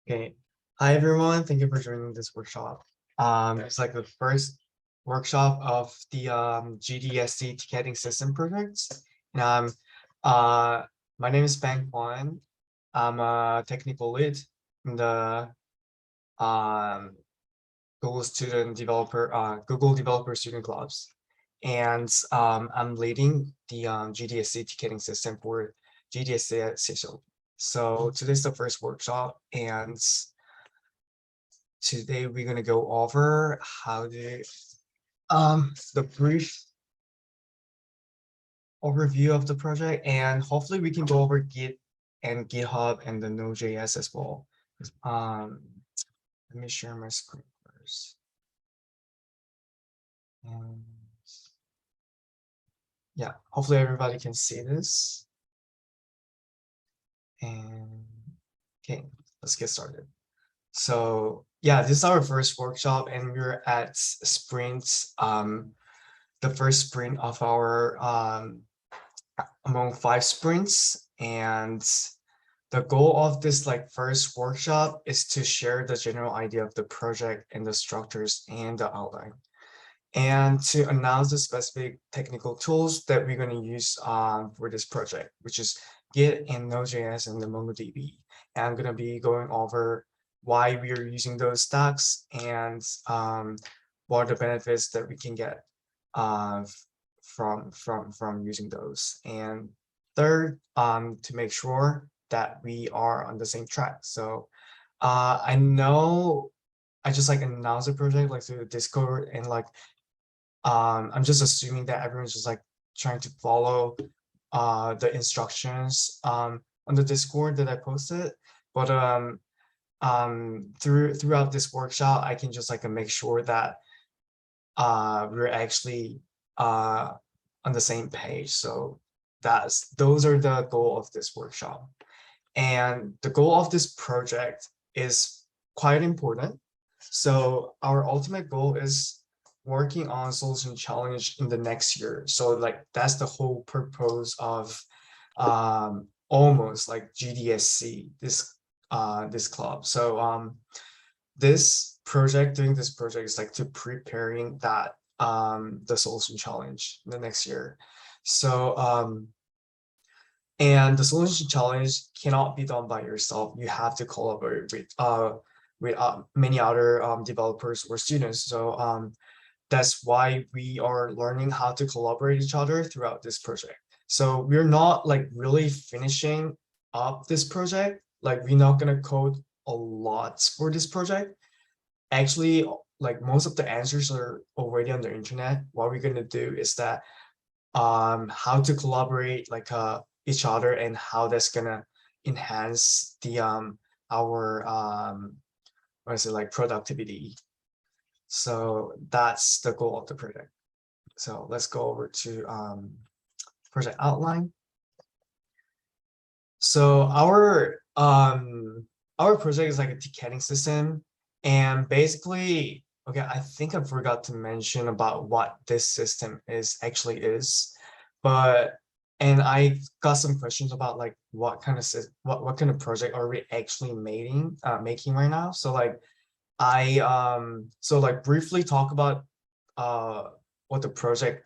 Okay. Hi, everyone. Thank you for joining this workshop. It's like the first workshop of the GDSC ticketing system projects. And my name is Bang Kwan. I'm a technical lead in the um, Google Developer Student Clubs. And I'm leading the GDSC ticketing system for GDSC at CISO. So today's the first workshop, and today we're going to go over how to the brief overview of the project, and hopefully we can go over Git and GitHub and the Node.js as well. Let me share my screen first. And yeah, hopefully everybody can see this. And okay, let's get started. So yeah, this is our first workshop, and we're at sprints. The first sprint of our among 5 sprints, and the goal of this first workshop is to share the general idea of the project and the structures and the outline, and to announce the specific technical tools that we're going to use for this project, which is Git and Node.js and the MongoDB. And I'm going to be going over why we are using those stacks and what are the benefits that we can get from using those. And third, to make sure that we are on the same track. So I know I just announced the project through the Discord, and I'm just assuming that everyone's just trying to follow the instructions on the Discord that I posted. But throughout this workshop, I can just make sure that we're actually on the same page. So those are the goal of this workshop. And the goal of this project is quite important. So our ultimate goal is working on solution challenge in the next year. So that's the whole purpose of almost GDSC, this club. So doing this project is to preparing that the solution challenge in the next year. So and the solution challenge cannot be done by yourself. You have to collaborate with many other developers or students. So that's why we are learning how to collaborate each other throughout this project. So we're not really finishing up this project. We're not gonna code a lot for this project. Actually, most of the answers are already on the internet. What we're gonna do is that how to collaborate each other, and how that's gonna enhance the our what is it, productivity. So that's the goal of the project. So let's go over to project outline. So our project is a ticketing system, and basically, okay, I think I forgot to mention about what this system is, and I got some questions about what kind of project are we actually making right now. So briefly talk about what the project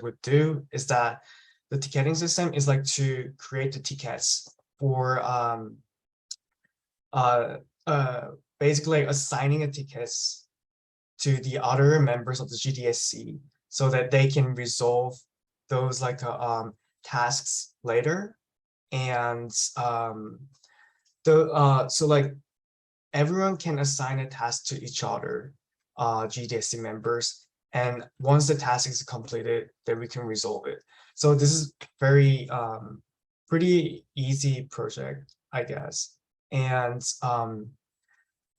would do is that the ticketing system is to create the tickets for basically assigning a tickets to the other members of the GDSC, so that they can resolve those tasks later. And everyone can assign a task to each other, GDSC members, and once the task is completed, then we can resolve it. So this is very pretty easy project, I guess. And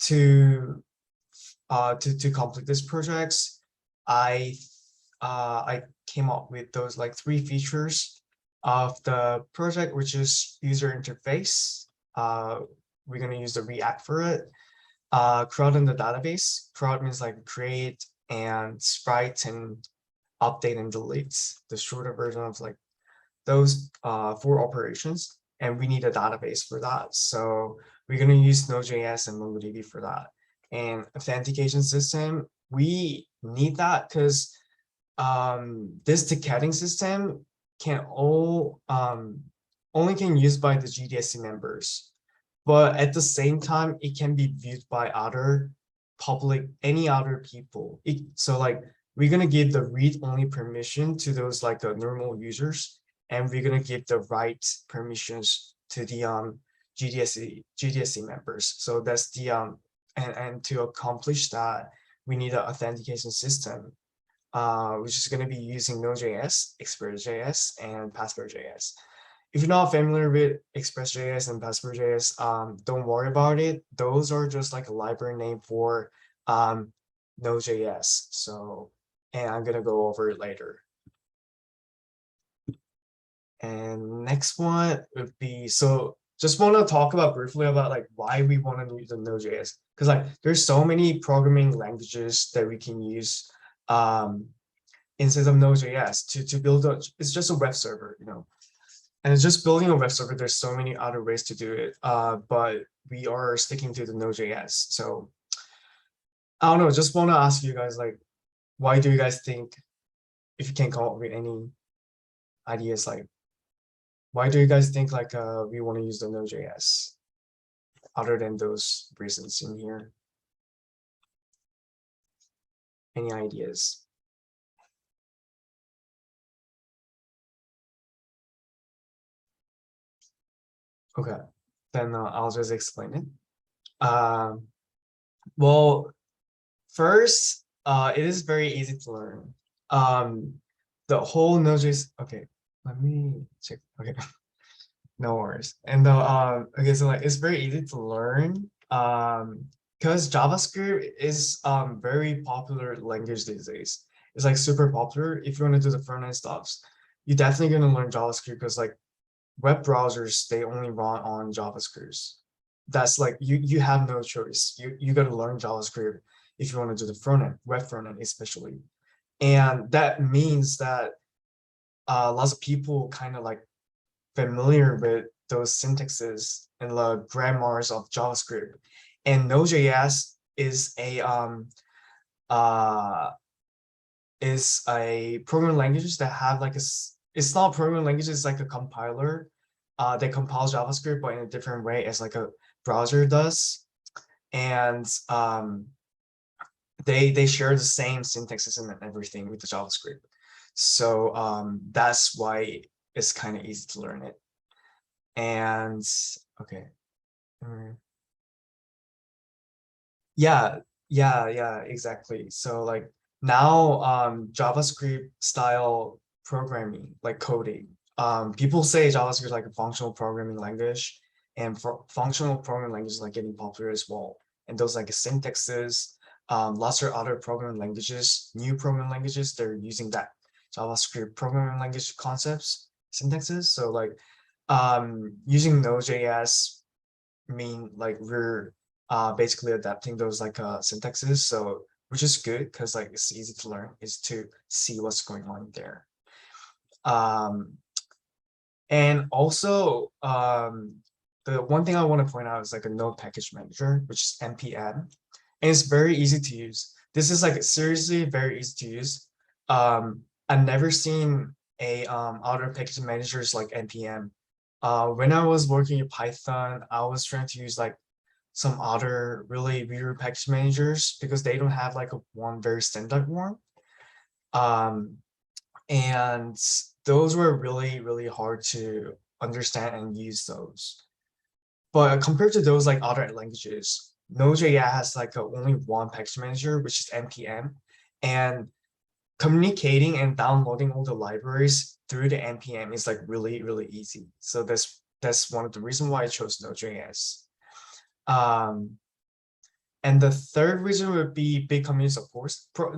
to complete this project, I came up with those 3 features of the project, which is user interface. We're going to use the React for it. CRUD in the database. CRUD means create and write and update and delete, the shorter version of those 4 operations. and we need a database for that. So we're going to use Node.js and MongoDB for that. And authentication system, we need that because this ticketing system can only can used by the GDSC members, but at the same time it can be viewed by other any other people. So like we're gonna give the read-only permission to those like normal users, and we're gonna give the right permissions to the GDSC members. So that's the and to accomplish that, we need an authentication system, which is going to be using Node.js, Express.js, and Passport.js. If you're not familiar with Express.js and Passport.js, don't worry about it. Those are just like a library name for Node.js. So, and I'm going to go over it later. And next one would be, so just want to talk about briefly about like why we want to use the Node.js. Because like there's so many programming languages that we can use instead of Node.js to build it's just a web server, you know. And it's just building a web server, there's so many other ways to do it, but we are sticking to the Node.js. So I don't know, just want to ask you guys, like, why do you guys think, if you can come up with any ideas, like, why do you guys think like we want to use the Node.js other than those reasons in here? Any ideas? Okay, then I'll just explain it. Well, first, it is very easy to learn. The whole Node.js, okay, let me check. Okay, no worries. And okay, so like it's very easy to learn. Because JavaScript is very popular language these days. It's like super popular. If you want to do the front end stuffs, you're definitely gonna learn JavaScript because like web browsers, they only run on JavaScript. That's like you have no choice. You got to learn JavaScript if you want to do the front end, web front end especially. And that means that lots of people kind of like familiar with those syntaxes and the grammars of JavaScript. And Node.js is a programming language that have like it's not programming language, it's like a compiler that compiles JavaScript but in a different way as like a browser does. And they share the same syntaxes and everything with the JavaScript. So that's why it's kind of easy to learn it. And okay. Yeah, exactly. So like now JavaScript style programming, like coding, people say JavaScript is like a functional programming language, and for functional programming languages like getting popular as well. And those like syntaxes, lots of other programming languages, new programming languages, they're using that JavaScript programming language concepts, syntaxes. So like using Node.js mean like we're basically adapting those like syntaxes, so which is good because like it's easy to learn, is to see what's going on there. And also the one thing I want to point out is like a node package manager, which is npm, and it's very easy to use. This is like seriously very easy to use. I've never seen a other package managers like npm. When I was working in Python, I was trying to use like some other really weird package managers because they don't have like a one very standard one. And those were really hard to understand and use those. But compared to those like other languages, Node.js has like only one package manager, which is npm, and communicating and downloading all the libraries through the npm is like really easy. So that's one of the reasons why I chose Node.js. And the third reason would be big community support.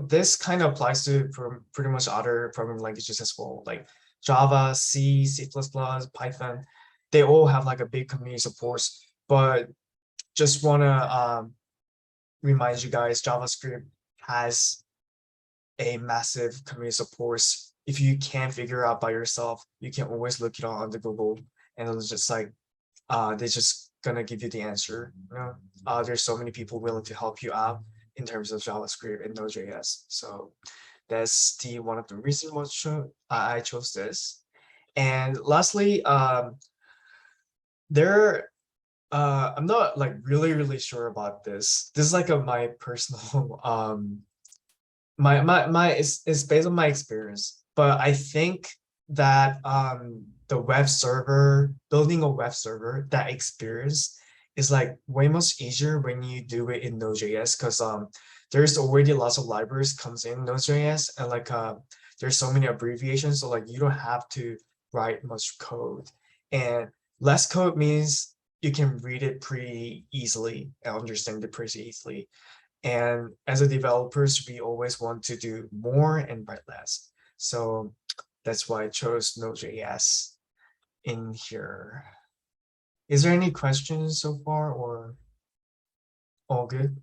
This kind of applies to pretty much other programming languages as well, like Java, C, C++, Python. They all have like a big community support. But just want to remind you guys, JavaScript has a massive community support. If you can't figure out by yourself, you can always look it on the Google, and it was just like they're just gonna give you the answer. You know, there's so many people willing to help you out in terms of JavaScript and Node.js. So that's the one of the reasons I chose this. And lastly, there I'm not like really sure about this. This is like my personal my it's based on my experience, but I think that the web server, building a web server, that experience is like way much easier when you do it in Node.js, because there's already lots of libraries comes in Node.js, and like there's so many abbreviations, so like you don't have to write much code. And less code means you can read it pretty easily and understand it pretty easily. And as a developers, we always want to do more and write less. So that's why I chose Node.js in here. Is there any questions so far, or all good?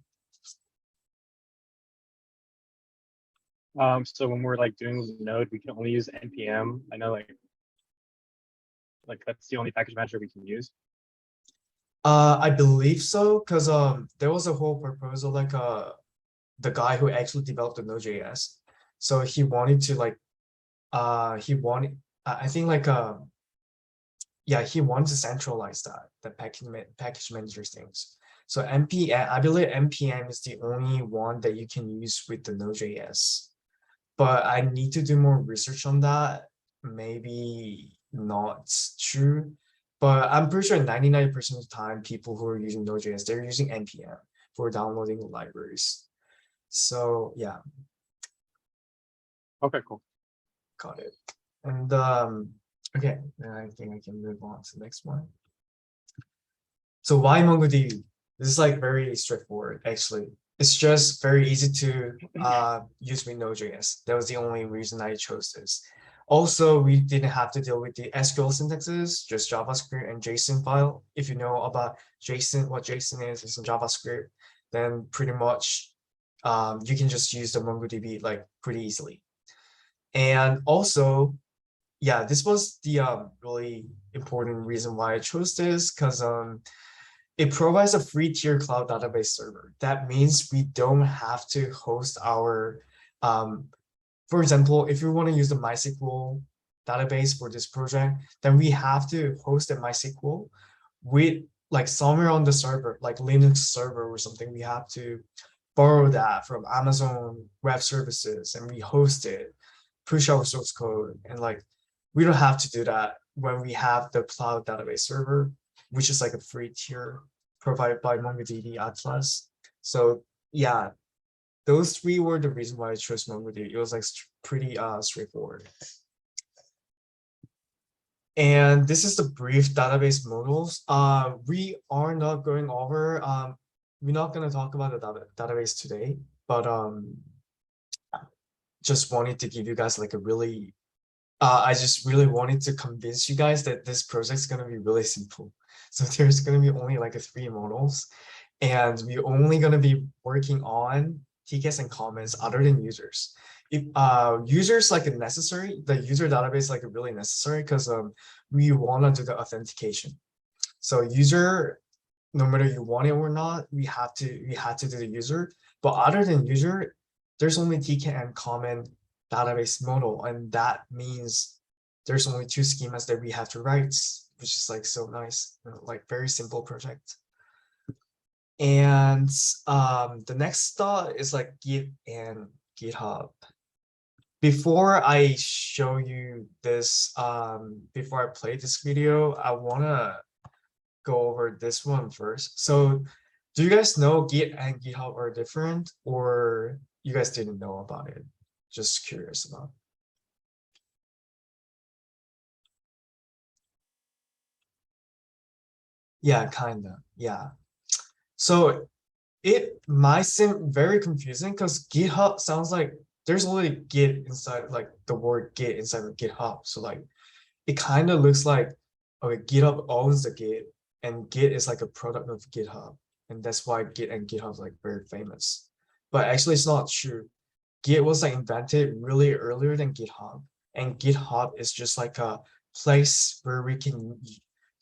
So when we're like doing Node, we can only use npm. I know like that's the only package manager we can use. I believe so, because there was a whole proposal, like the guy who actually developed the Node.js. So he wanted to like he wanted, I think like yeah, he wanted to centralize the package manager things. So npm, I believe npm is the only one that you can use with the Node.js. But I need to do more research on that. Maybe not true, but I'm pretty sure 99% of the time, people who are using Node.js, they're using npm for downloading libraries. So yeah. Okay, cool. Got it. And okay, then I think I can move on to the next one. So why MongoDB? This is like very straightforward, actually. It's just very easy to use with Node.js. That was the only reason I chose this. Also, we didn't have to deal with the SQL syntaxes, just JavaScript and JSON file. If you know about JSON, what JSON is in JavaScript, then pretty much you can just use the MongoDB like pretty easily. And also, yeah, this was the really important reason why I chose this, because it provides a free tier cloud database server. That means we don't have to host our, for example, if you want to use the MySQL database for this project, then we have to host a MySQL with like somewhere on the server, like Linux server or something. We have to borrow that from Amazon Web Services, and we host it, push our source code, and like we don't have to do that when we have the cloud database server, which is like a free tier provided by MongoDB Atlas. So yeah, those three were the reason why I chose MongoDB. It was like pretty straightforward. And this is the brief database models. We are not going over, we're not going to talk about the database today, but just wanted to give you guys like a really, I just really wanted to convince you guys that this project is going to be really simple. So there's going to be only like 3 models, and we're only going to be working on tickets and comments other than users. If users like necessary, the user database like really necessary, because we want to do the authentication. So user, no matter you want it or not, we had to do the user. But other than user, there's only ticket and comment database model, and that means there's only 2 schemas that we have to write, which is like so nice, like very simple project. And the next thought is like Git and GitHub. Before I show you this, before I play this video, I wanna go over this one first. So do you guys know Git and GitHub are different, or you guys didn't know about it? Just curious about. Yeah, kinda. Yeah. So it might seem very confusing because GitHub sounds like there's only Git inside, like the word Git inside of GitHub. So like it kind of looks like, okay, GitHub owns the Git, and Git is like a product of GitHub, and that's why Git and GitHub is like very famous. But actually, it's not true. Git was like invented really earlier than GitHub, and GitHub is just like a place where we can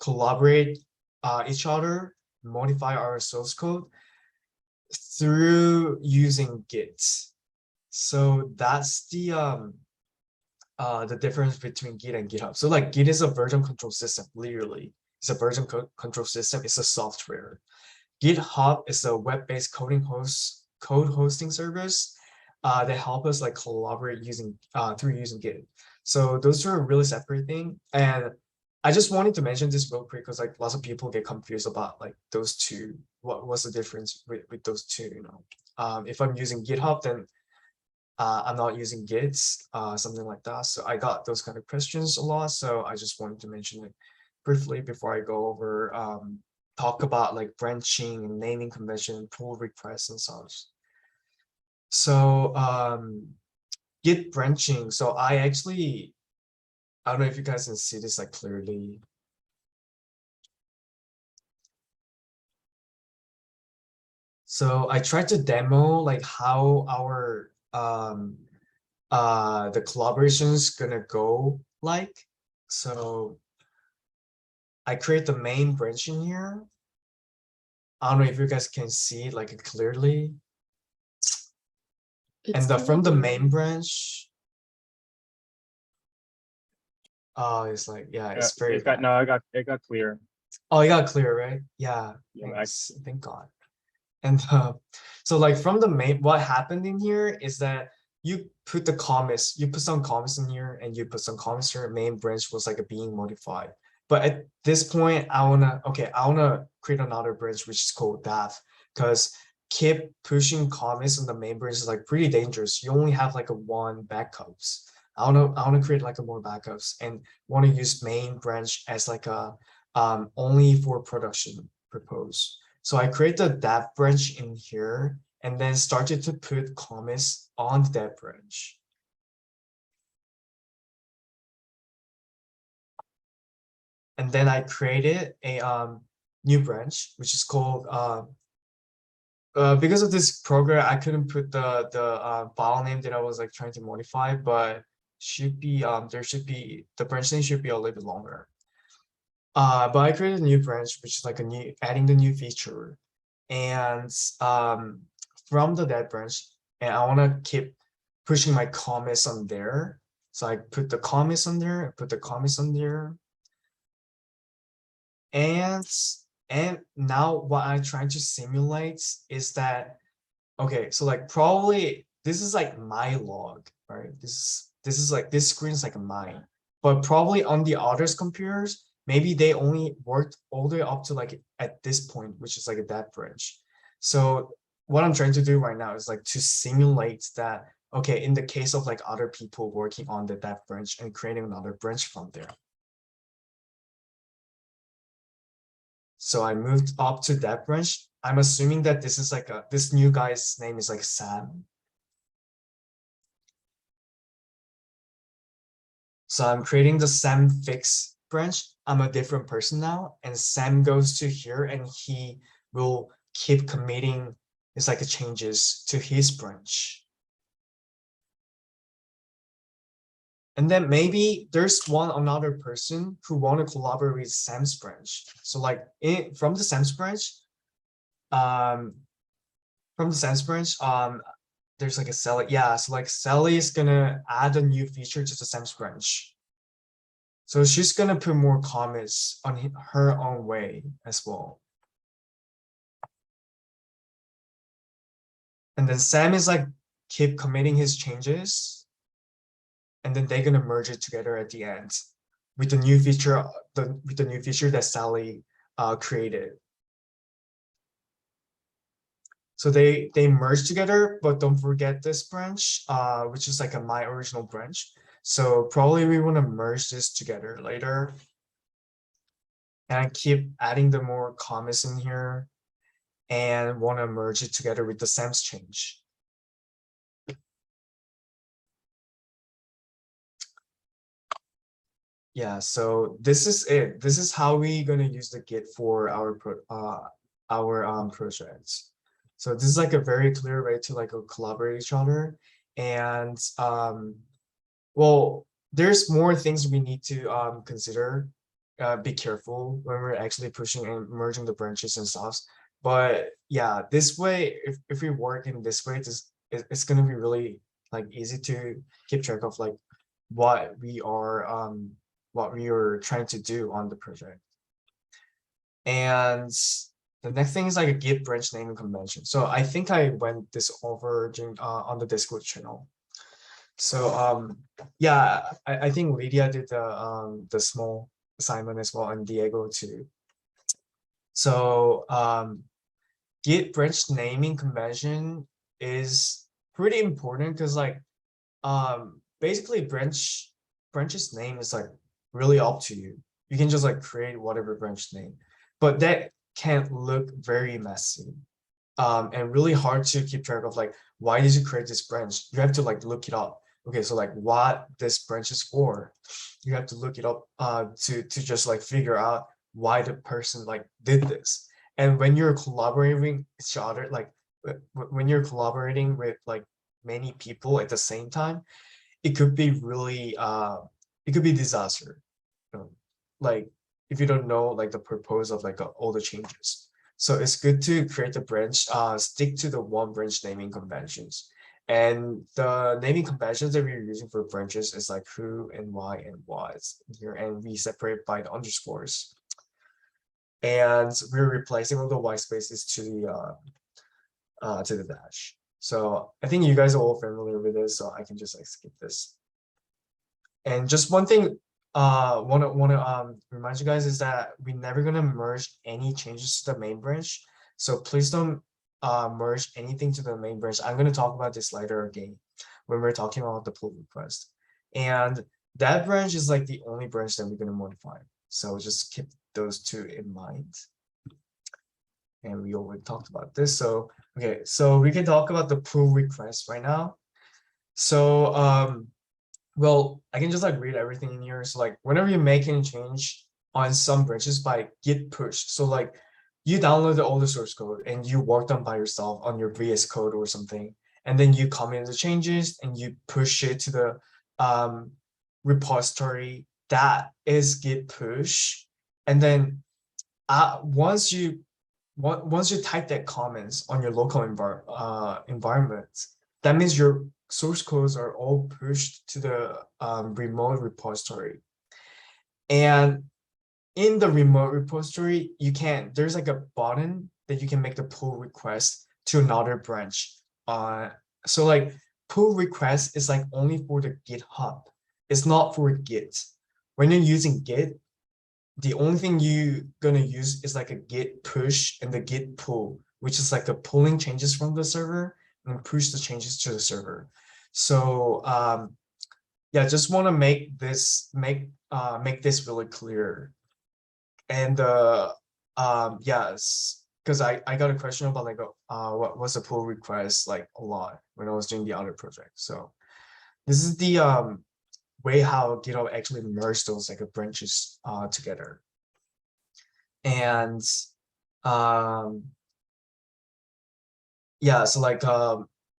collaborate each other, modify our source code through using Git. So that's the difference between Git and GitHub. So like Git is a version control system, literally. It's a version control system, it's a software. GitHub is a web-based code hosting service that help us like collaborate using through using Git. So those are a really separate thing. And I just wanted to mention this real quick because like lots of people get confused about like those two. What's the difference with those two? You know, if I'm using GitHub, then I'm not using Git, something like that. So I got those kind of questions a lot. So I just wanted to mention it briefly before I go over talk about like branching and naming convention, pull requests and such. So Git branching. So I don't know if you guys can see this like clearly. So I tried to demo like how our the collaboration's gonna go like. So I create the main branch in here. I don't know if you guys can see like clearly. It's And from the blurry. main branch, it's like, yeah, Yeah, it's very it got bad. no, it got clear. Oh, you got clear, right? Yeah, Yeah, thanks, thank God. And so like from the main, what happened in here is that you put the comments, you put some comments in here and you put some comments here, main branch was like being modified. But at this point, I wanna create another branch which is called that, because keep pushing comments on the main branch is like pretty dangerous. You only have like a one backups. I wanna create like a more backups and want to use main branch as like a only for production purpose. So I created that branch in here and then started to put comments on that branch. And then I created a new branch, which is called because of this program, I couldn't put the file name that I was like trying to modify, but should be the branch name should be a little bit longer. But I created a new branch, which is like adding the new feature. And from the dead branch, and I want to keep pushing my comments on there. So I put the comments on there, I put the comments on there. And now what I'm trying to simulate is that, okay, so like probably this is like my log, right? This is like this screen is like mine, but probably on the others computers, maybe they only worked all the way up to like at this point, which is like a dead branch. So what I'm trying to do right now is like to simulate that, okay, in the case of like other people working on the dev branch and creating another branch from there. So I moved up to that branch. I'm assuming that this is like this new guy's name is like Sam. So I'm creating the Sam fix branch. I'm a different person now, and Sam goes to here and he will keep committing it's like changes to his branch. And then maybe there's another person who want to collaborate with Sam's branch. So like from the Sam's branch, there's like a Sally. Yeah, so like Sally is gonna add a new feature to the Sam's branch. So she's gonna put more comments on her own way as well. And then Sam is like keep committing his changes. And then they're gonna merge it together at the end with the new feature, with the new feature that Sally created. So they merge together, but don't forget this branch, which is like my original branch. So probably we want to merge this together later. And I keep adding the more comments in here and want to merge it together with the Sam's change. Yeah, so this is it. This is how we're gonna use the Git for our projects. So this is like a very clear way to like collaborate each other. And well, there's more things we need to consider be careful when we're actually pushing and merging the branches and stuff. But yeah, this way, if we work in this way, it's gonna be really like easy to keep track of like what we are trying to do on the project. And the next thing is like a Git branch naming convention. So I think I went this over during on the Discord channel. So yeah, I think Lydia did the small assignment as well, and Diego too. So Git branch naming convention is pretty important because like basically branch's name is like really up to you. You can just like create whatever branch name, but that can look very messy and really hard to keep track of like why did you create this branch. You have to like look it up. Okay, so like what this branch is for, you have to look it up to just like figure out why the person like did this. And when you're collaborating each other, like when you're collaborating with like many people at the same time, it could be really it could be disaster. Like if you don't know like the purpose of like all the changes. So it's good to create a branch, stick to the one branch naming conventions. And the naming conventions that we're using for branches is like who and why and what here, and we separate by the underscores. And we're replacing all the white spaces to the dash. So I think you guys are all familiar with this, so I can just like skip this. And just one thing, wanna remind you guys is that we're never gonna merge any changes to the main branch. So please don't merge anything to the main branch. I'm gonna talk about this later again when we're talking about the pull request. And that branch is like the only branch that we're gonna modify. So just keep those two in mind. And we already talked about this. So okay, so we can talk about the pull request right now. So well, I can just like read everything in here. So like whenever you make any change on some branches by git push, so like you download all the source code and you worked on by yourself on your VS Code or something, and then you comment the changes and you push it to the repository, that is git push. And then once you type that comments on your local environment, that means your source codes are all pushed to the remote repository. And in the remote repository, there's like a button that you can make the pull request to another branch. So like pull request is like only for the GitHub. It's not for Git. When you're using Git, the only thing you're gonna use is like a git push and the git pull, which is like a pulling changes from the server and push the changes to the server. So yeah, just want to make this really clear. And yes, because I got a question about like what was the pull request like a lot when I was doing the other project. So this is the way how GitHub actually merged those like branches together. And yeah, so like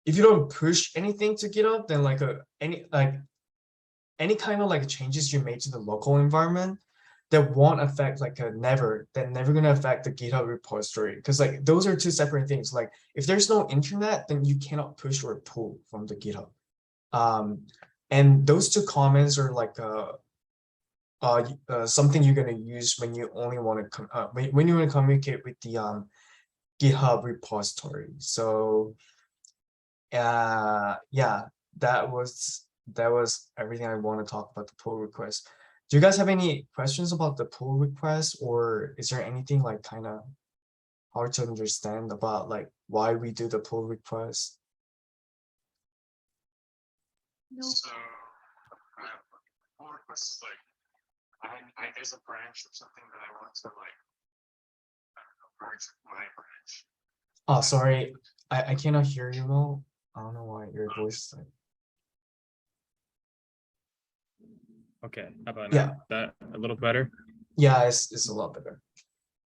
if you don't push anything to GitHub, then like any kind of like changes you made to the local environment that won't affect like never gonna affect the GitHub repository, because like those are two separate things. Like if there's no internet, then you cannot push or pull from the GitHub. And those two comments are like something you're gonna use when you only want to when you want to communicate with the GitHub repository. So yeah, that was everything I want to talk about the pull request. Do you guys have any questions about the pull request, or is there anything like kind of hard to understand about like why we do the pull request? So pull request is like there's a branch or something that I want to like merge my branch. Oh, sorry, I cannot hear you well. I don't know why your voice is like... Okay, how about Yeah. now? That a little better? Yeah, it's a lot better.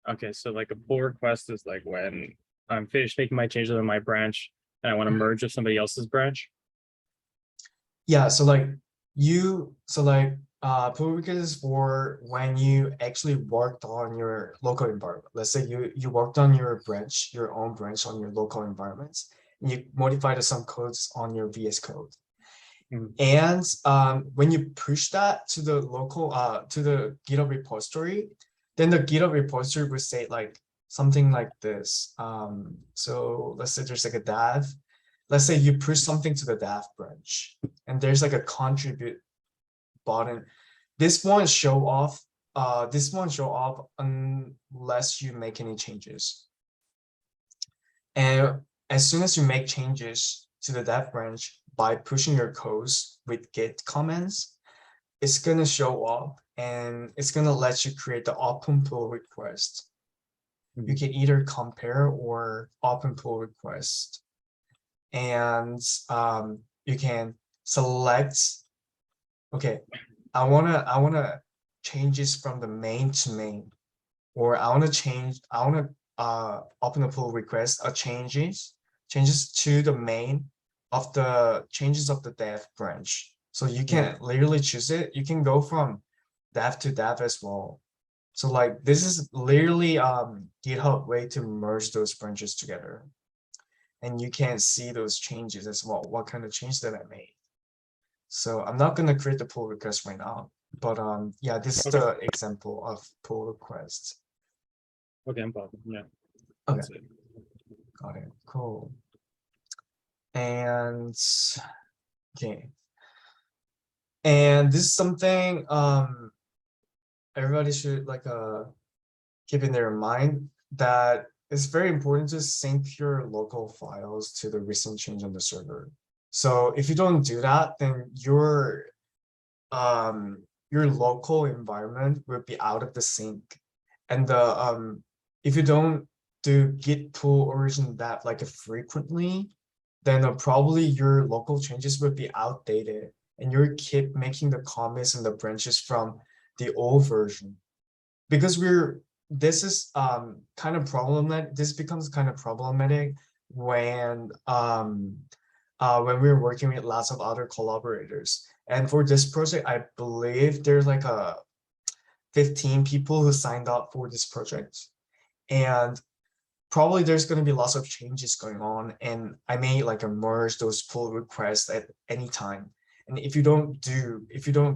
Okay, so like a pull request is like when I'm finished making my changes on my branch and I want to merge with somebody else's branch. Yeah, so like pull request is for when you actually worked on your local environment. Let's say you worked on your branch, your own branch on your local environments, and you modified some codes on your VS Code. And when you push that to the local to the GitHub repository, then the GitHub repository will say like something like this. So let's say there's like a dev. Let's say you push something to the dev branch, and there's like a contribute button. This won't show off. This won't show up unless you make any changes. And as soon as you make changes to the dev branch by pushing your codes with git comments, it's gonna show up and it's gonna let you create the open pull request. You can either compare or open pull request, and you can select. Okay, I wanna change this from the main to main, or I wanna open a pull request changes to the main of the changes of the dev branch. So you can literally choose it. You can go from dev to dev as well. So like this is literally GitHub way to merge those branches together. And you can see those changes as well, what kind of change that I made. So I'm not gonna create the pull request right now, but yeah, this is the example of pull request. Okay, no problem. Yeah. Okay, That's it. got it. Cool. And okay, and this is something everybody should like keep in their mind, that it's very important to sync your local files to the recent change on the server. So if you don't do that, then your local environment will be out of the sync. And the if you don't do git pull origin that like frequently, then probably your local changes will be outdated, and you keep making the commits and the branches from the old version. Because this is kind of problematic. This becomes kind of problematic when we're working with lots of other collaborators. And for this project, I believe there's like 15 people who signed up for this project, and probably there's going to be lots of changes going on, and I may like merge those pull requests at any time. And if you don't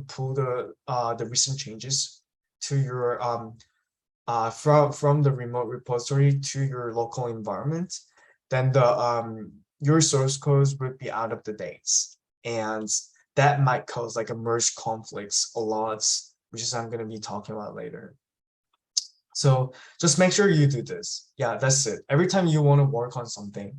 pull the recent changes to your from the remote repository to your local environment, then the your source codes would be out of the dates, and that might cause like a merge conflicts a lot, which is I'm going to be talking about later. So just make sure you do this. Yeah, that's it. Every time you want to work on something,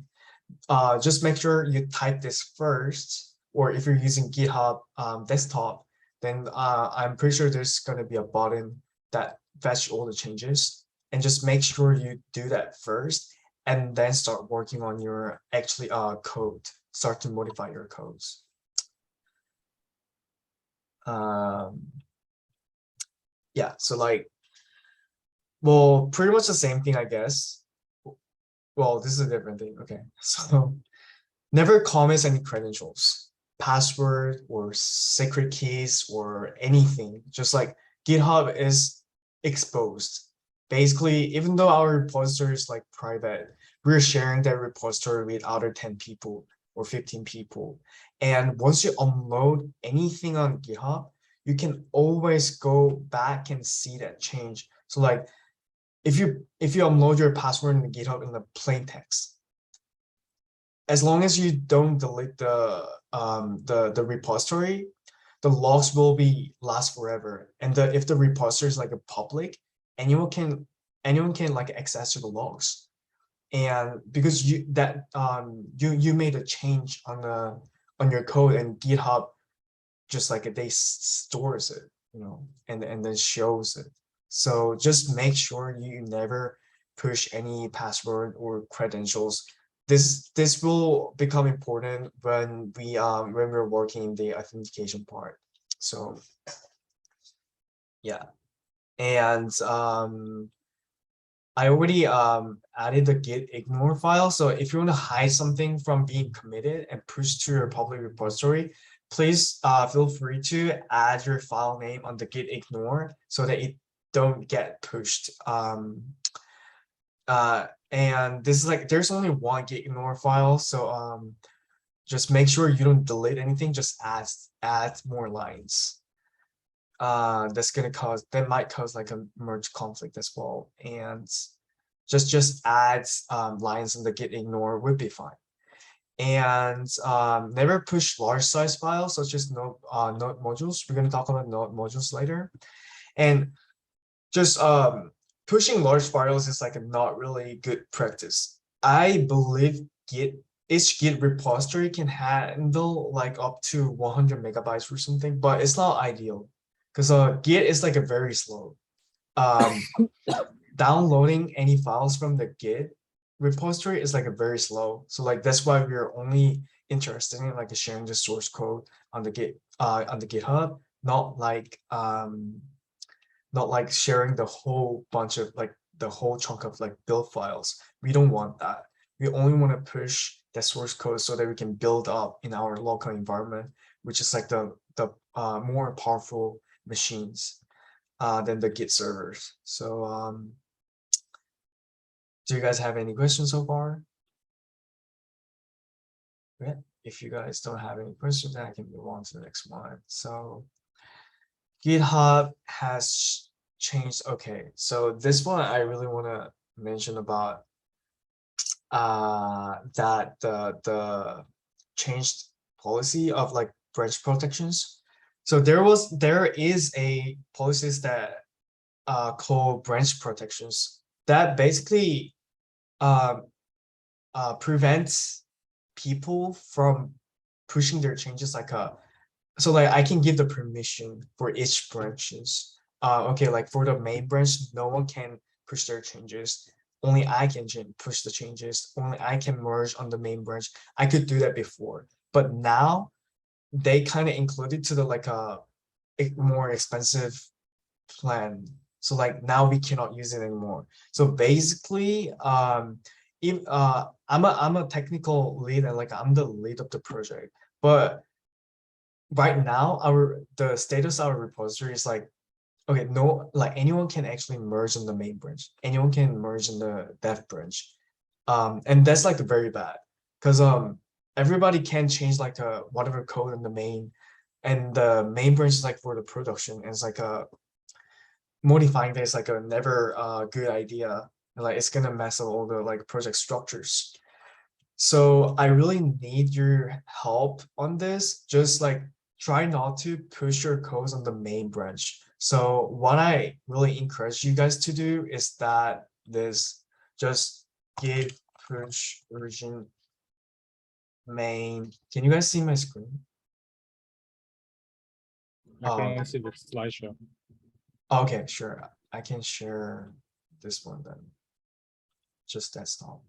just make sure you type this first, or if you're using GitHub desktop, then I'm pretty sure there's going to be a button that fetch all the changes, and just make sure you do that first, and then start working on your actually code, start to modify your codes. Yeah, so like, well, pretty much the same thing, I guess. Well, this is a different thing. Okay, so never comments any credentials, password or secret keys or anything. Just like GitHub is exposed. Basically, even though our repository is like private, we're sharing that repository with other 10 people or 15 people. And once you upload anything on GitHub, you can always go back and see that change. So like, if you upload your password in GitHub in the plain text, as long as you don't delete the repository, the logs will be last forever. And if the repository is like a public, anyone can like access to the logs. And because you made a change on your code, and GitHub just like they stores it, you know, and then shows it. So just make sure you never push any password or credentials. This will become important when we're working in the authentication part. So yeah, and I already added the git ignore file. So if you want to hide something from being committed and pushed to your public repository, please feel free to add your file name on the git ignore so that it don't get pushed. And this is like there's only one git ignore file, so just make sure you don't delete anything, just add more lines. That might cause like a merge conflict as well, and just add lines in the git ignore would be fine. And never push large size files such as node modules. We're going to talk about node modules later. And just pushing large files is like a not really good practice. I believe each Git repository can handle like up to 100 megabytes or something, but it's not ideal because Git is like a very slow. Downloading any files from the Git repository is like a very slow. So like that's why we're only interested in like sharing the source code on the GitHub, not like sharing the whole bunch of like the whole chunk of like build files. We don't want that. We only want to push the source code so that we can build up in our local environment, which is like the more powerful machines than the Git servers. So do you guys have any questions so far? Okay. If you guys don't have any questions, then I can move on to the next one. So GitHub has changed. Okay, so this one I really want to mention about that the changed policy of like branch protections. So there is a policies that called branch protections that basically prevents people from pushing their changes like so like I can give the permission for each branches. Okay, like for the main branch, no one can push their changes. Only I can push the changes. Only I can merge on the main branch. I could do that before, but now they kind of included to the like a more expensive plan. So like now we cannot use it anymore. So basically, if I'm a technical lead and like I'm the lead of the project, but right now the status of our repository is like, okay, no, like anyone can actually merge in the main branch. Anyone can merge in the dev branch. And that's like very bad because everybody can change like whatever code in the main, and the main branch is like for the production, and it's like a modifying this like a never good idea, and like it's gonna mess up all the like project structures. So I really need your help on this. Just like try not to push your codes on the main branch. So what I really encourage you guys to do is that this just git push origin main. Can you guys see my screen? I can only see the slideshow. Okay, sure. I can share this one then. Just desktop.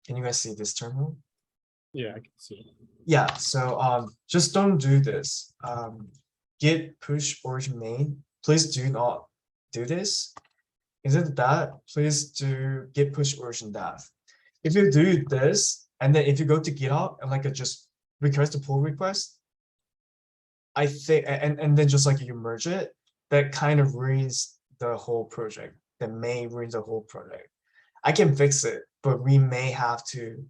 Can you guys see this terminal? Yeah, I can see. Yeah, so just don't do this. Git push origin main. Please do not do this. Instead of that, please do git push origin dev. If you do this, and then if you go to GitHub and like just request a pull request, I think, and then just like you merge it, that kind of ruins the whole project. That may ruin the whole project. I can fix it, but we may have to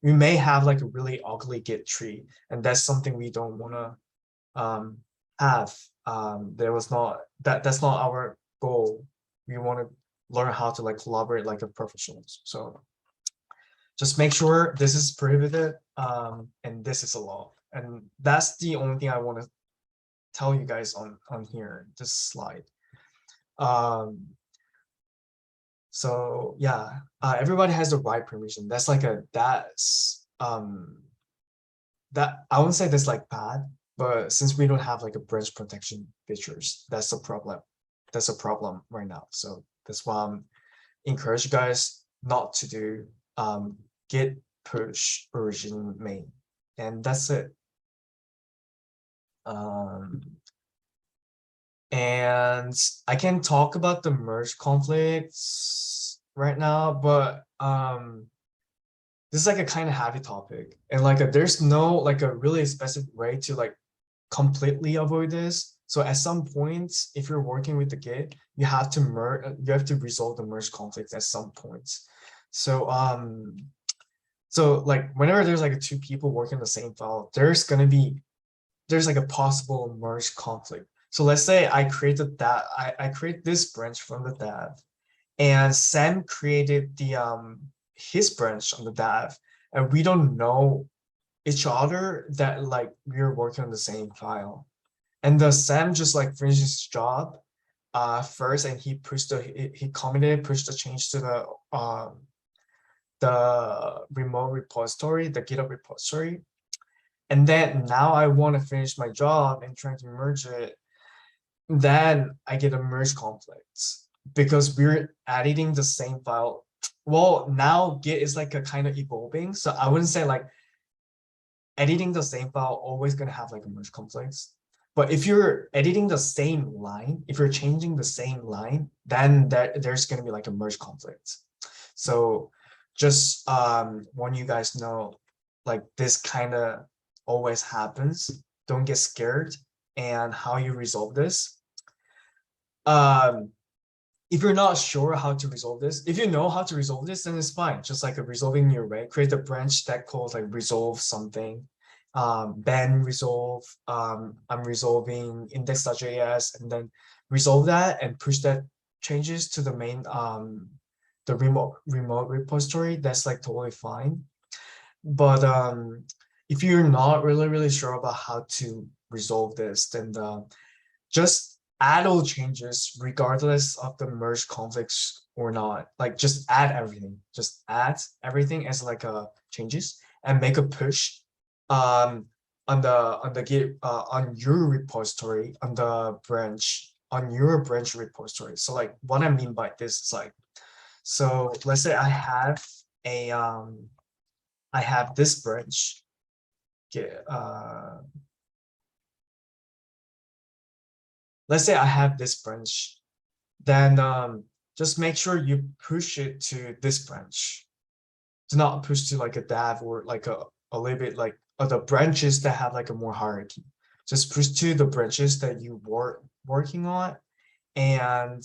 we may have like a really ugly git tree, and that's something we don't want to have. That's not our goal. We want to learn how to like collaborate like a professionals. So just make sure this is prohibited and this is a law, and that's the only thing I want to tell you guys on here, this slide. So yeah, everybody has the right permission. That's like that I wouldn't say that's like bad, but since we don't have like a branch protection features, that's a problem. That's a problem right now. So that's why I'm encourage you guys not to do git push origin main, and that's it. And I can talk about the merge conflicts right now, but this is like a kind of heavy topic, and like there's no like a really specific way to like completely avoid this. So at some points, if you're working with the Git, you have to you have to resolve the merge conflicts at some points. So so like whenever there's like two people working the same file, there's like a possible merge conflict. So let's say I created that, I create this branch from the dev, and Sam created the his branch on the dev, and we don't know each other that like we're working on the same file. And the Sam just like finished his job first, and he pushed he committed, pushed the change to the remote repository, the GitHub repository. And then now I want to finish my job and trying to merge it. Then I get a merge conflicts because we're editing the same file. Well, now Git is like a kind of evolving. So I wouldn't say like editing the same file always gonna have like a merge conflicts. But if you're editing the same line, if you're changing the same line, then there's gonna be like a merge conflict. So just want you guys know, like this kind of always happens. Don't get scared. And how you resolve this. If you're not sure how to resolve this, if you know how to resolve this, then it's fine. Just like a resolving your way, create a branch that calls like resolve something. Then resolve, I'm resolving index.js, and then resolve that and push that changes to the main the remote repository. That's like totally fine. But if you're not really sure about how to resolve this, then just add all changes regardless of the merge conflicts or not. Like just add everything. Just add everything as like a changes and make a push on the Git on your repository, on the branch, on your branch repository. So like what I mean by this is like, so let's say I have a I have this branch. Let's say I have this branch, then just make sure you push it to this branch. Do not push to like a dev or like a little bit like the branches that have like a more hierarchy. Just push to the branches that you were working on, and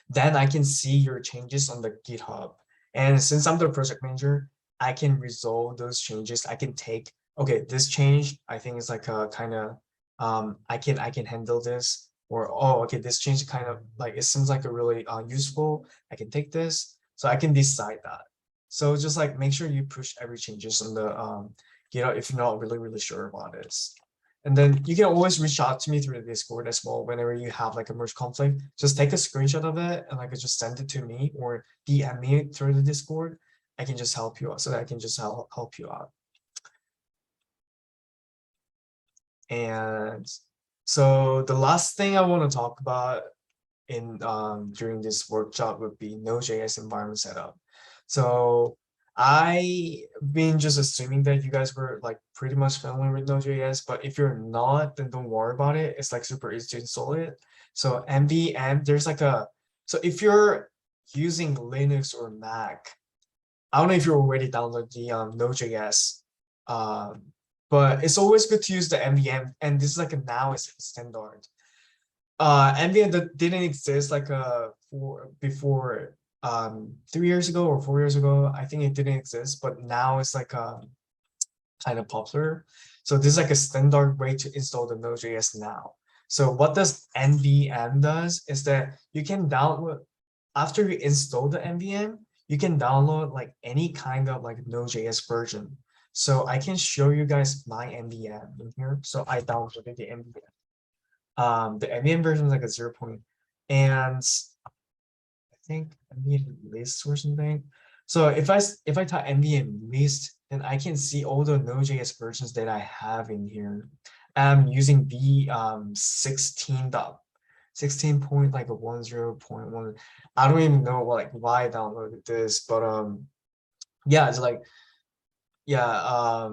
then I can see your changes on the GitHub. And since I'm the project manager, I can resolve those changes. I can take, okay, this change, I think is like a kind of, I can handle this, or, oh, okay, this change kind of like, it seems like a really useful, I can take this. So I can decide that. So just like make sure you push every changes on the, if you're not really sure about this. And then you can always reach out to me through the Discord as well whenever you have like a merge conflict. Just take a screenshot of it and like just send it to me or DM me through the Discord. I can just help you out, so that I can just help you out. And so the last thing I want to talk about in during this workshop would be Node.js environment setup. So I've been just assuming that you guys were like pretty much familiar with Node.js, but if you're not, then don't worry about it. It's like super easy to install it. So nvm, there's like a, so if you're using Linux or Mac, I don't know if you already downloaded the Node.js, but it's always good to use the nvm, and this is like a now is standard. nvm that didn't exist like before 3 years ago or 4 years ago. I think it didn't exist, but now it's like kind of popular. So this is like a standard way to install the Node.js now. So what does nvm does is that you can download, after you install the nvm, you can download like any kind of like Node.js version. So I can show you guys my nvm in here. So I downloaded the nvm. The nvm version is like a 0. And I think nvm list or something. So if I type nvm list, then I can see all the Node.js versions that I have in here. I'm using the 16 point like a 10.1. I don't even know like why I downloaded this, but yeah, it's like, yeah,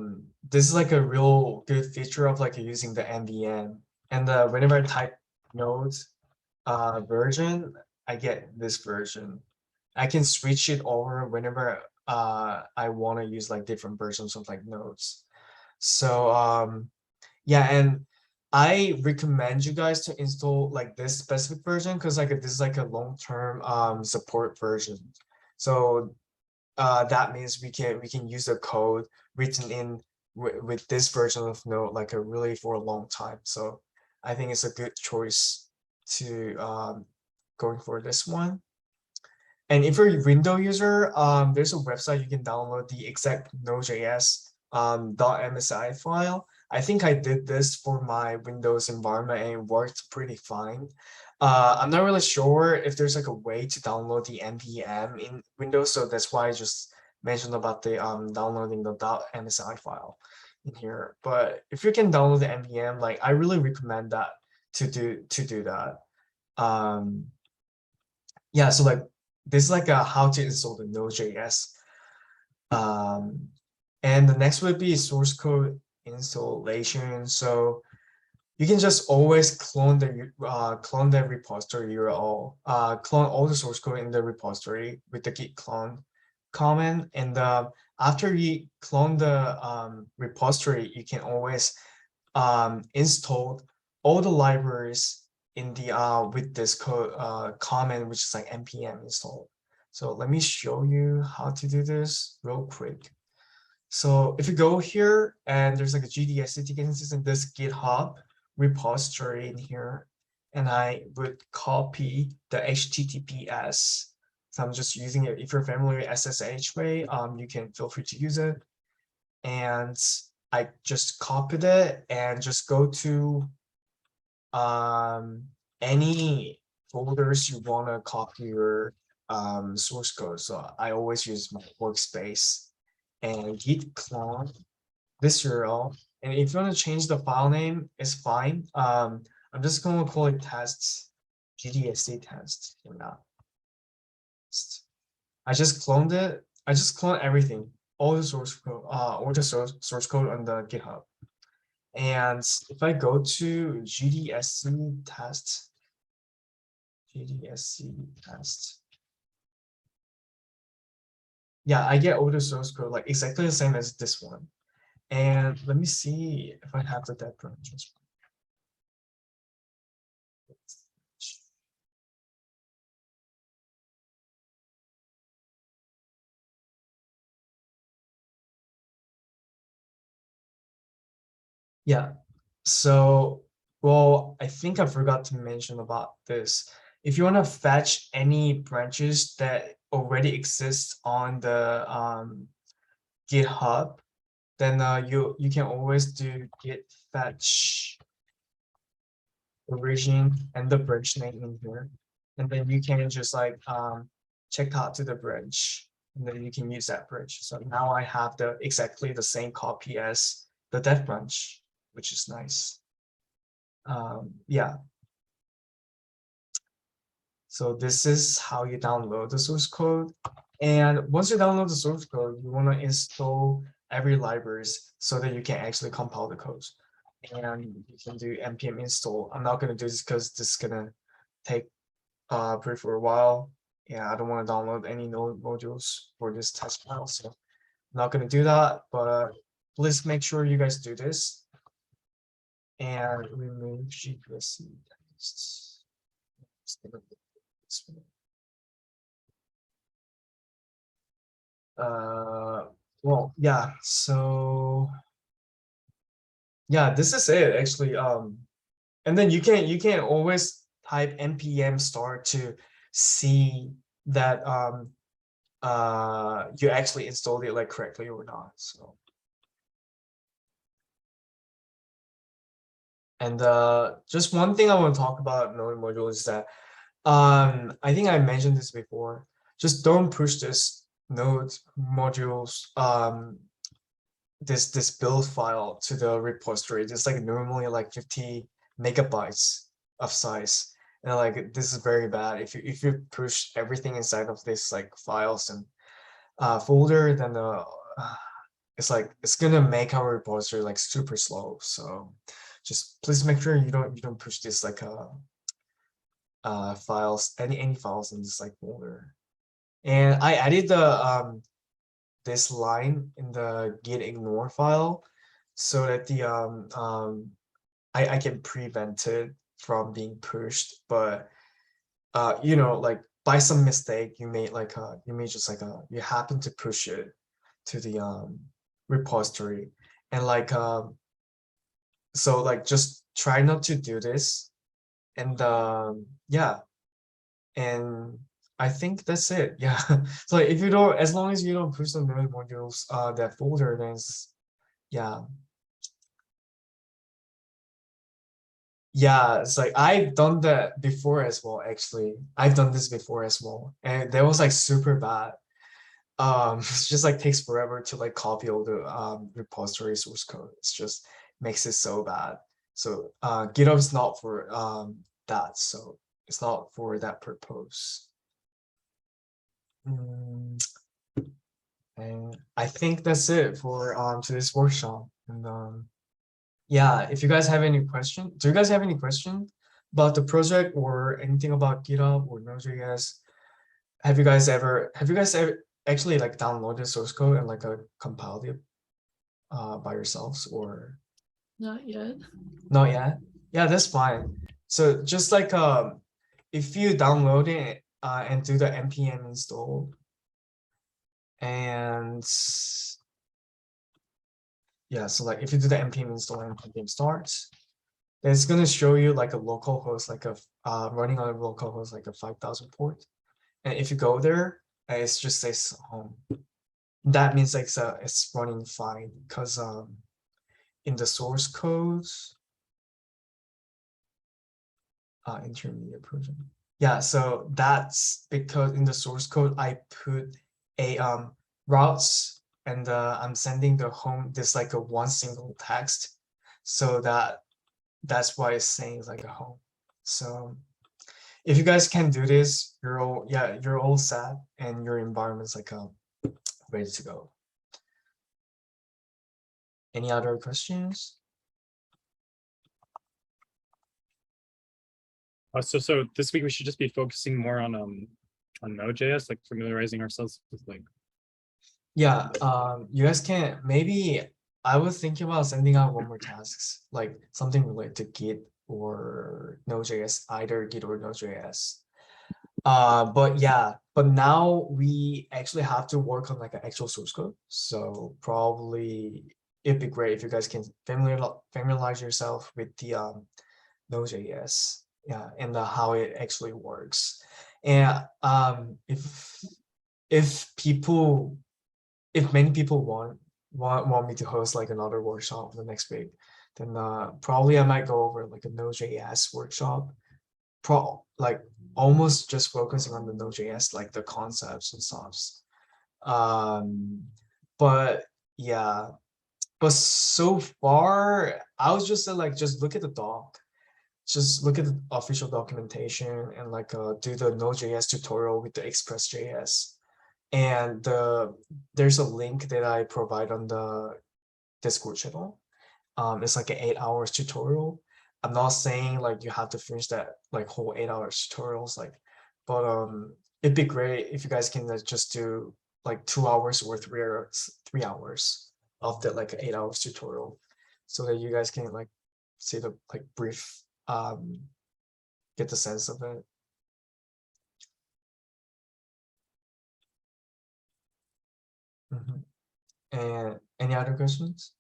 this is like a real good feature of like using the nvm. And whenever I type Node version, I get this version. I can switch it over whenever I want to use like different versions of like nodes. So yeah, and I recommend you guys to install like this specific version because like this is like a long-term support version. So that means we can use the code written in with this version of Node like a really for a long time. So I think it's a good choice to going for this one. And if you're a Windows user, there's a website you can download the exact Node.js .msi file. I think I did this for my Windows environment and it worked pretty fine. I'm not really sure if there's like a way to download the npm in Windows, so that's why I just mentioned about the downloading the .msi file in here. But if you can download the npm, like I really recommend that to do that. Yeah, so like this is like a how to install the Node.js. And the next would be source code installation. So you can just always clone the repository URL, clone all the source code in the repository with the git clone command. And after you clone the repository, you can always install all the libraries in the with this code command, which is like npm install. So let me show you how to do this real quick. So if you go here and there's like a GDSC ticket instance in this GitHub repository in here, and I would copy the HTTPS. So I'm just using it. If you're familiar with SSH way, you can feel free to use it. And I just copied it and just go to any folders you want to copy your source code. So I always use my workspace and git clone this URL. And if you want to change the file name, it's fine. I'm just going to call it tests, GDSC test for now. I just cloned it. I just cloned everything, all the source code, source code on the GitHub. And if I go to GDSC test, yeah, I get all the source code like exactly the same as this one. And let me see if I have the dev branch as well. Yeah, so, well, I think I forgot to mention about this. If you want to fetch any branches that already exist on the GitHub, then you can always do git fetch origin and the branch name in here, and then you can just like check out to the branch, and then you can use that branch. So now I have the exactly the same copy as the dev branch, which is nice. Yeah. So this is how you download the source code. And once you download the source code, you want to install every libraries so that you can actually compile the code. And you can do npm install. I'm not going to do this because this is going to take pretty for a while. Yeah, I don't want to download any node modules for this test file. So I'm not going to do that, but please make sure you guys do this. And remove GDSC tests. Well, yeah, so yeah, this is it actually. And then you can always type npm star to see that you actually installed it like correctly or not. So, and just one thing I want to talk about Node module is that I think I mentioned this before. Just don't push this Node modules this build file to the repository. It's like normally like 50 megabytes of size, and like this is very bad. If you push everything inside of this like files and folder, then it's like it's gonna make our repository like super slow. So just please make sure you don't push this like files any files in this like folder. And I added the this line in the git ignore file so that the I can prevent it from being pushed. But you know, like by some mistake you may like you may just like you happen to push it to the repository, and like so like just try not to do this. And yeah, and I think that's it. Yeah. So if you don't, as long as you don't push the node modules that folder, then yeah. Yeah, it's like I've done that before as well. Actually, I've done this before as well, and that was like super bad. It's just like takes forever to like copy all the repository source code. It's just makes it so bad. So GitHub is not for that. So it's not for that purpose. And I think that's it for today's workshop. And yeah, if you guys have any question, do you guys have any question about the project or anything about GitHub or Node.js? Have you guys ever actually like downloaded source code and like compiled it by yourselves, or Not yet. not yet? Yeah, that's fine. So just like if you download it and do the npm install, and yeah, so like if you do the npm install and npm starts, then it's gonna show you like a local host, like a running on a local host, like a 5,000 port. And if you go there, it's just says home. That means like it's running fine, because in the source codes, intermediate project. Yeah, so that's because in the source code I put a routes, and I'm sending the home this like a one single text, so that's why it's saying like a home. So if you guys can do this, you're all set, and your environment's like ready to go. Any other questions? So this week we should just be focusing more on Node.js, like familiarizing ourselves with like. Yeah, you guys can, maybe I was thinking about sending out one more tasks, like something related to Git or Node.js, either Git or Node.js. But yeah, but now we actually have to work on like an actual source code. So probably it'd be great if you guys can familiarize yourself with the Node.js, yeah, and how it actually works. And if many people want me to host like another workshop the next week, then probably I might go over like a Node.js workshop, like almost just focusing on the Node.js, like the concepts and stuff. But yeah, but so far I was just like, just look at the doc, just look at the official documentation, and like do the Node.js tutorial with the Express.js. And there's a link that I provide on the Discord channel. It's like an 8 hours tutorial. I'm not saying like you have to finish that like whole 8 hours tutorials, like, but it'd be great if you guys can just do like 2 hours or 3 hours of the like 8 hours tutorial, so that you guys can like see the like brief, get the sense of it. And any other questions?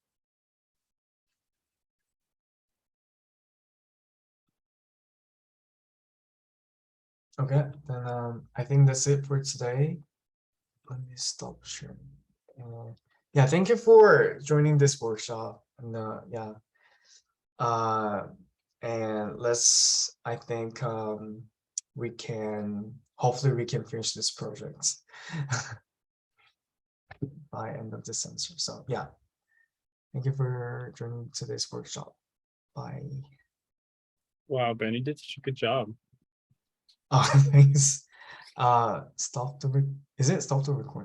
Okay, then I think that's it for today. Let me stop sharing. Yeah, thank you for joining this workshop. And yeah, and I think we can, hopefully we can finish this project by end of this semester. So yeah, thank you for joining today's workshop. Bye. Wow, Ben, you did such a good job. Thanks. Stop the is it stop the recording?